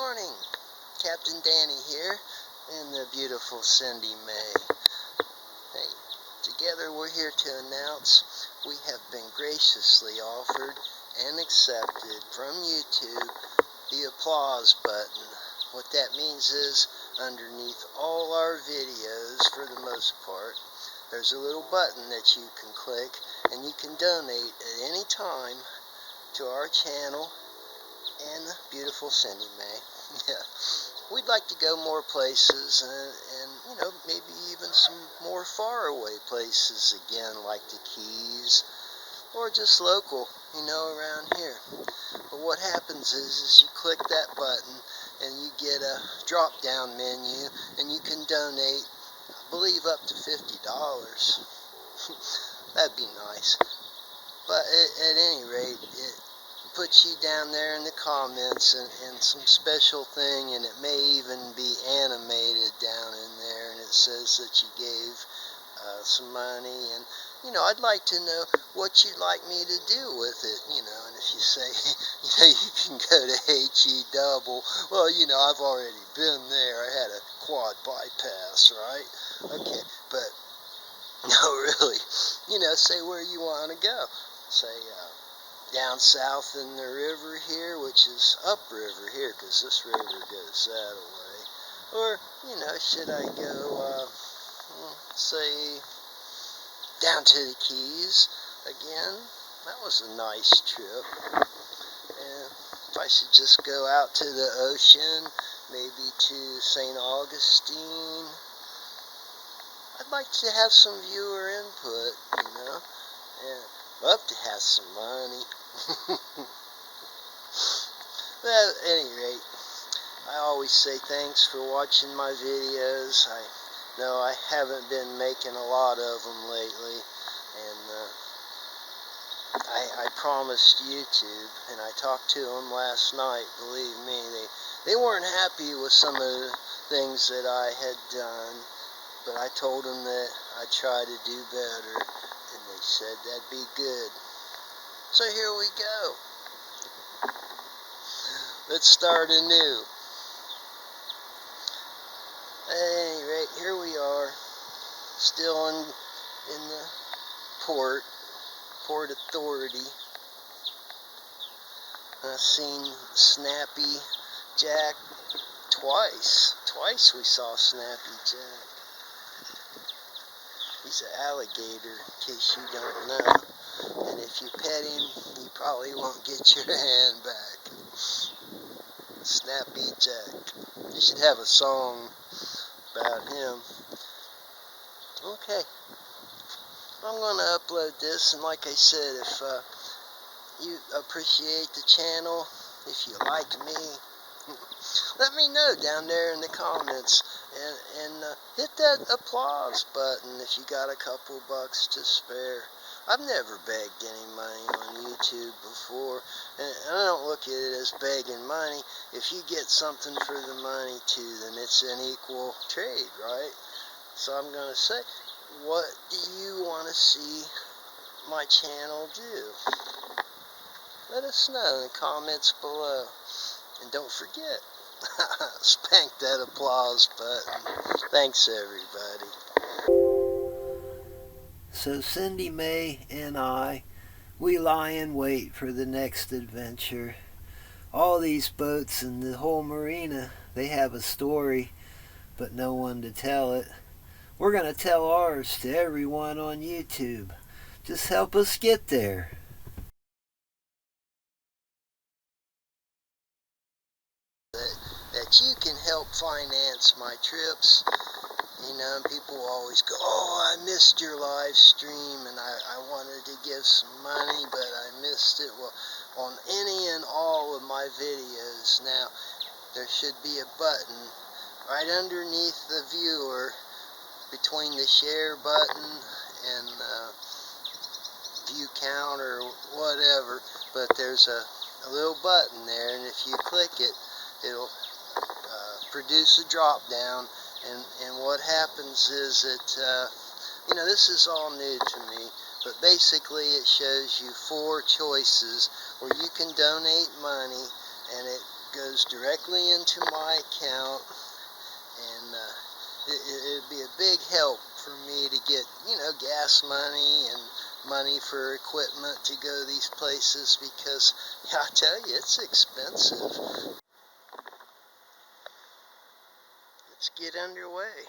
morning. Captain Danny here and the beautiful Cindy May. Hey, together we're here to announce we have been graciously offered and accepted from YouTube the applause button. What that means is underneath all our videos, for the most part, there's a little button that you can click and you can donate at any time to our channel and the beautiful Cindy May. Yeah. We'd like to go more places and maybe even some more faraway places again, like the Keys or just local, around here. But what happens is you click that button and you get a drop down menu and you can donate, I believe, up to $50. That'd be nice. But at any rate, it puts you down there in the comments and some special thing, and it may even be animated down in there, and it says that you gave some money, and I'd like to know what you'd like me to do with it, and if you say you can go to HE double, well, I've already been there. I had a quad bypass, right? Okay, but no, really, say where you want to go. Say down south in the river here, which is upriver here, because this river goes that way. Or, should I go, say, down to the Keys again? That was a nice trip. And if I should just go out to the ocean, maybe to St. Augustine, I'd like to have some viewer input, and love to have some money. Well, at any rate, I always say thanks for watching my videos. I know I haven't been making a lot of them lately, and I promised YouTube, and I talked to them last night. Believe me, they weren't happy with some of the things that I had done, but I told them that I'd try to do better, and they said that'd be good. So here we go. Let's start anew. At any rate, here we are, still in the Port Authority. I've seen Snappy Jack twice. Twice we saw Snappy Jack. He's an alligator, in case you don't know. And if you pet him, you probably won't get your hand back. Snappy Jack. You should have a song about him. Okay. I'm going to upload this, and like I said, if you appreciate the channel, if you like me, let me know down there in the comments, and hit that applause button if you got a couple bucks to spare. I've never begged any money on YouTube before, and I don't look at it as begging money. If you get something for the money too, then it's an equal trade, right? So I'm going to say, what do you want to see my channel do? Let us know in the comments below. And don't forget, spank that applause button. Thanks, everybody. So Cindy May and we lie in wait for the next adventure. All these boats in the whole marina, they have a story, but no one to tell it. We're going to tell ours to everyone on YouTube. Just help us get there. That you can help finance my trips. People always go, oh, I missed your live stream, and I wanted to give some money, but I missed it. Well, on any and all of my videos now, there should be a button right underneath the viewer, between the share button and view count or whatever, but there's a little button there, and if you click it, it'll produce a drop down, and what happens is that this is all new to me, but basically it shows you 4 choices where you can donate money, and it goes directly into my account, and it'd be a big help for me to get, gas money and money for equipment to go these places, because I tell you, it's expensive. Let's get underway.